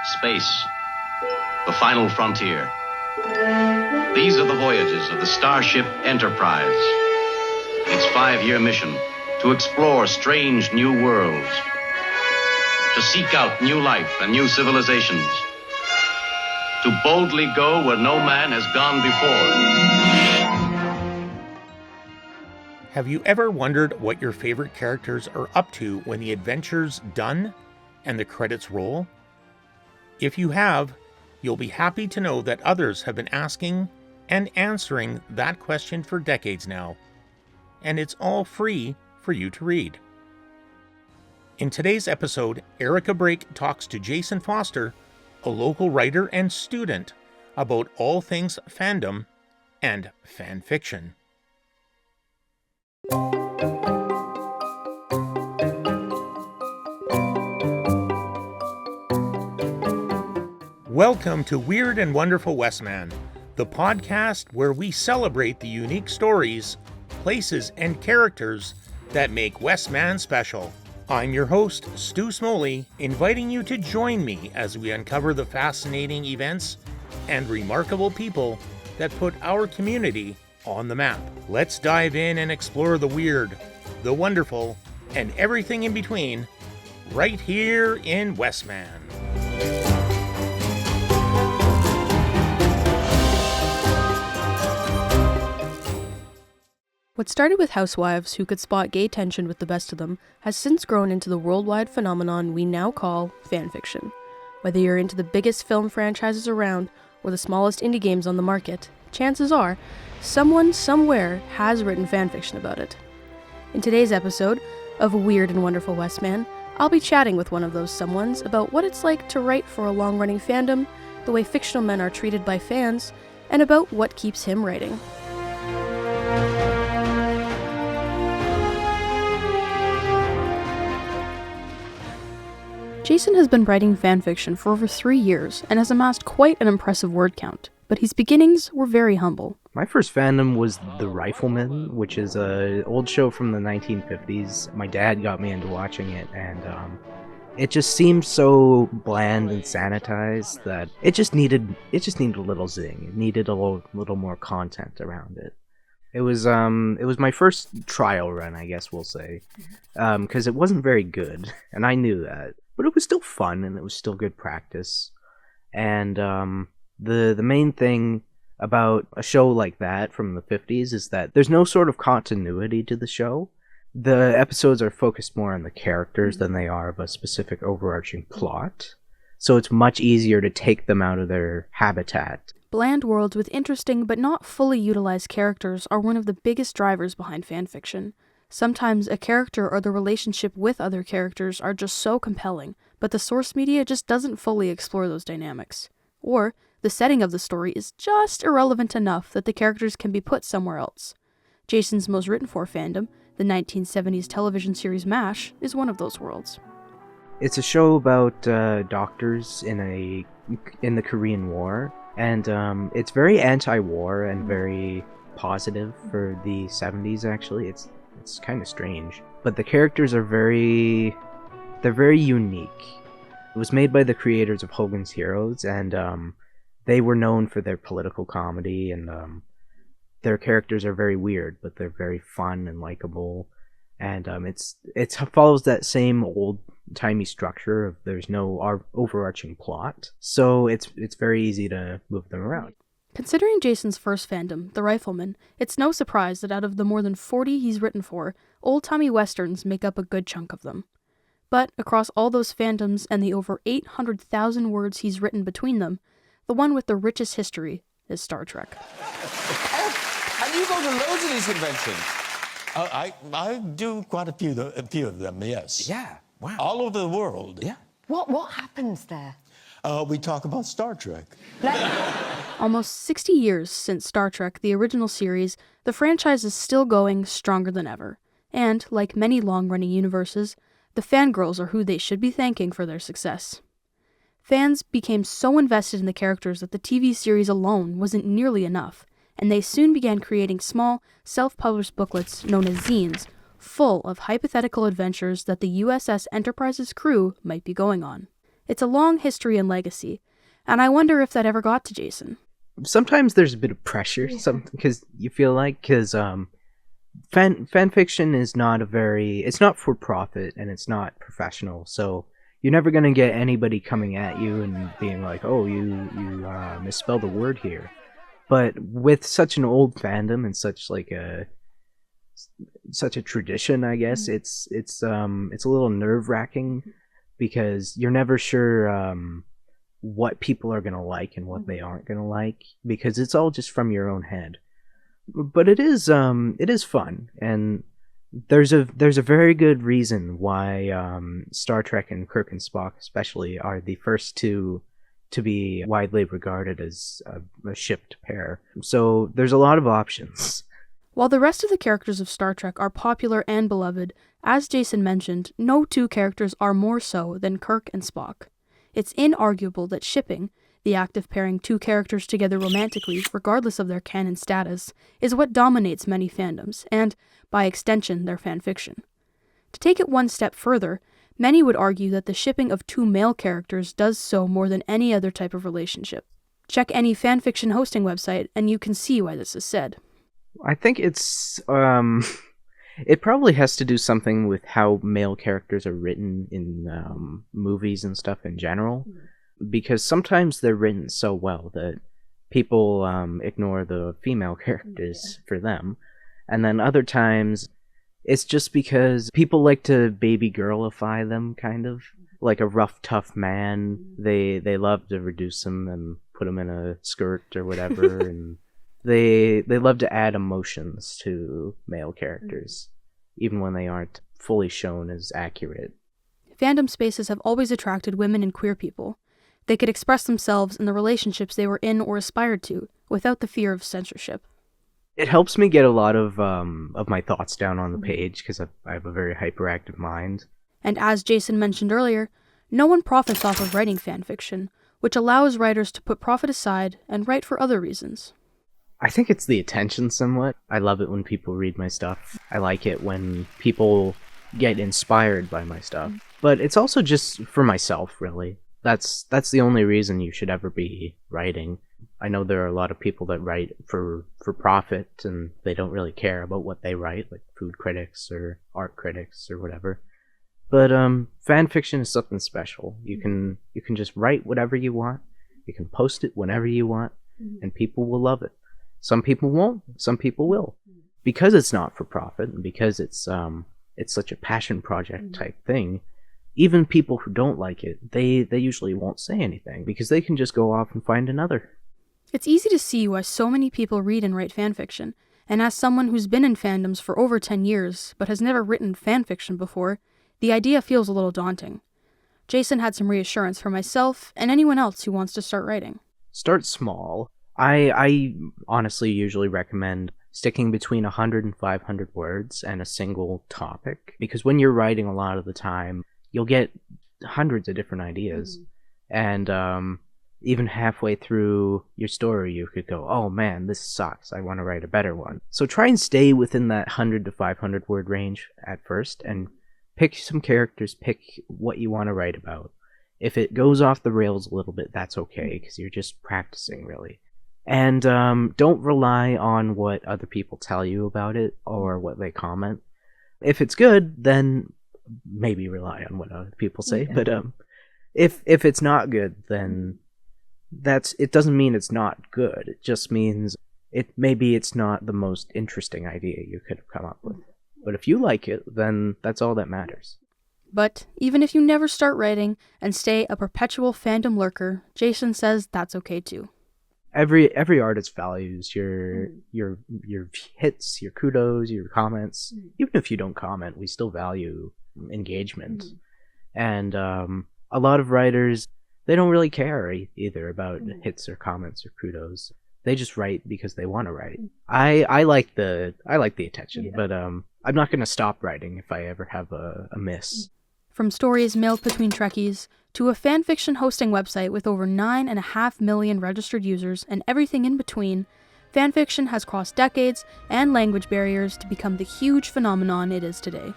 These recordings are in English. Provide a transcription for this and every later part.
space, the final frontier. These are the voyages of the Starship Enterprise. Its 5-year mission to explore strange new worlds, to seek out new life and new civilizations, to boldly go where no man has gone before. Have you ever wondered what your favorite characters are up to when the adventure's done and the credits roll? If you have, you'll be happy to know that others have been asking and answering that question for decades now, and it's all free for you to read. In today's episode, Erica Brake talks to Jason Foster, a local writer and student, about all things fandom and fan fiction. Welcome to Weird and Wonderful Westman, the podcast where we celebrate the unique stories, places, and characters that make Westman special. I'm your host, Stu Smoley, inviting you to join me as we uncover the fascinating events and remarkable people that put our community on the map. Let's dive in and explore the weird, the wonderful, and everything in between, right here in Westman. What started with housewives who could spot gay tension with the best of them has since grown into the worldwide phenomenon we now call fanfiction. Whether you're into the biggest film franchises around or the smallest indie games on the market, chances are someone somewhere has written fanfiction about it. In today's episode of Weird and Wonderful Westman, I'll be chatting with one of those someones about what it's like to write for a long-running fandom, the way fictional men are treated by fans, and about what keeps him writing. Jason has been writing fanfiction for over 3 years and has amassed quite an impressive word count, but his beginnings were very humble. My first fandom was The Rifleman, which is an old show from the 1950s. My dad got me into watching it, and it just seemed so bland and sanitized that it just needed a little zing. It needed a little more content around it. It was my first trial run, I guess we'll say, because it wasn't very good, and I knew that. But it was still fun, and it was still good practice. And the main thing about a show like that from the 50s is that there's no sort of continuity to the show. The episodes are focused more on the characters than they are of a specific overarching plot. So it's much easier to take them out of their habitat. Bland worlds with interesting but not fully utilized characters are one of the biggest drivers behind fanfiction. Sometimes a character or the relationship with other characters are just so compelling, but the source media just doesn't fully explore those dynamics. Or the setting of the story is just irrelevant enough that the characters can be put somewhere else. Jason's most written-for fandom, the 1970s television series MASH, is one of those worlds. It's a show about doctors in the Korean War, and it's very anti-war and very positive for the 70s. Actually, it's kind of strange, but the characters are very unique. It was made by the creators of Hogan's Heroes, and they were known for their political comedy, and their characters are very weird, but they're very fun and likable. And it follows that same old-timey structure of there's no overarching plot, so it's very easy to move them around. Considering Jason's first fandom, The Rifleman, it's no surprise that out of the more than 40 he's written for, old-timey westerns make up a good chunk of them. But across all those fandoms and the over 800,000 words he's written between them, the one with the richest history is Star Trek. And you go to loads of these conventions. I do quite a few of them, yes. Yeah, wow. All over the world. Yeah. What happens there? We talk about Star Trek. Almost 60 years since Star Trek, the original series, the franchise is still going stronger than ever. And, like many long-running universes, the fangirls are who they should be thanking for their success. Fans became so invested in the characters that the TV series alone wasn't nearly enough, and they soon began creating small, self-published booklets known as zines, full of hypothetical adventures that the USS Enterprise's crew might be going on. It's a long history and legacy, and I wonder if that ever got to Jason. Sometimes there's a bit of pressure, because you feel like, because fan fiction is not it's not for profit and it's not professional, so you're never gonna get anybody coming at you and being like, "Oh, you misspelled a word here." But with such an old fandom and such a tradition, I guess it's a little nerve-wracking because you're never sure what people are gonna like and what they aren't gonna like, because it's all just from your own head. But it is fun, and there's a very good reason why Star Trek and Kirk and Spock especially are the first two to be widely regarded as a shipped pair. So there's a lot of options. While the rest of the characters of Star Trek are popular and beloved, as Jason mentioned, no two characters are more so than Kirk and Spock. It's inarguable that shipping, the act of pairing two characters together romantically, regardless of their canon status, is what dominates many fandoms, and, by extension, their fanfiction. To take it one step further, many would argue that the shipping of two male characters does so more than any other type of relationship. Check any fanfiction hosting website, and you can see why this is said. I think it's it probably has to do something with how male characters are written in movies and stuff in general, because sometimes they're written so well that people ignore the female characters for them, and then other times it's just because people like to baby girlify them, kind of like a rough, tough man. They love to reduce him and put him in a skirt or whatever, and they love to add emotions to male characters, even when they aren't fully shown as accurate. Fandom spaces have always attracted women and queer people. They could express themselves in the relationships they were in or aspired to, without the fear of censorship. It helps me get a lot of my thoughts down on the page, because I have a very hyperactive mind. And as Jason mentioned earlier, no one profits off of writing fanfiction, which allows writers to put profit aside and write for other reasons. I think it's the attention somewhat. I love it when people read my stuff. I like it when people get inspired by my stuff. But it's also just for myself, really. That's the only reason you should ever be writing. I know there are a lot of people that write for profit, and they don't really care about what they write, like food critics or art critics or whatever. But fan fiction is something special. You can just write whatever you want. You can post it whenever you want, and people will love it. Some people won't. Some people will, because it's not for profit, and because it's such a passion project type thing. Even people who don't like it, they usually won't say anything, because they can just go off and find another. It's easy to see why so many people read and write fanfiction, and as someone who's been in fandoms for over 10 years, but has never written fanfiction before, the idea feels a little daunting. Jason had some reassurance for myself and anyone else who wants to start writing. Start small. I honestly usually recommend sticking between 100 and 500 words and a single topic, because when you're writing a lot of the time, you'll get hundreds of different ideas, and even halfway through your story, you could go, "Oh man, this sucks. I want to write a better one." So try and stay within that 100 to 500 word range at first, and pick some characters, pick what you want to write about. If it goes off the rails a little bit, that's okay, because you're just practicing, really. And don't rely on what other people tell you about it or what they comment. If it's good, then maybe rely on what other people say. But if it's not good, then it doesn't mean it's not good. It just means maybe it's not the most interesting idea you could have come up with. But if you like it, then that's all that matters. But even if you never start writing and stay a perpetual fandom lurker, Jason says that's okay too. Every artist values your hits, your kudos, your comments. Even if you don't comment, we still value engagement. And a lot of writers, they don't really care either about hits or comments or kudos. They just write because they want to write. I like the attention, but I'm not going to stop writing if I ever have a miss. From stories mailed between Trekkies to a fanfiction hosting website with over 9.5 million registered users and everything in between, fanfiction has crossed decades and language barriers to become the huge phenomenon it is today.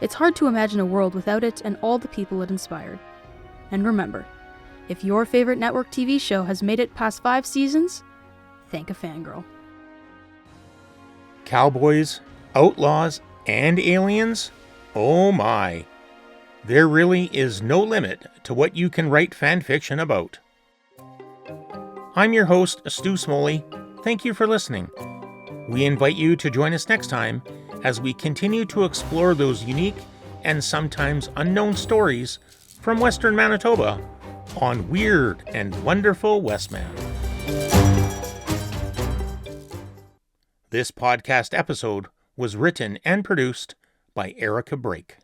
It's hard to imagine a world without it and all the people it inspired. And remember, if your favorite network TV show has made it past 5 seasons, thank a fangirl. Cowboys, outlaws, and aliens? Oh my. There really is no limit to what you can write fanfiction about. I'm your host, Stu Smoley. Thank you for listening. We invite you to join us next time as we continue to explore those unique and sometimes unknown stories from Western Manitoba on Weird and Wonderful Westman. This podcast episode was written and produced by Erica Brake.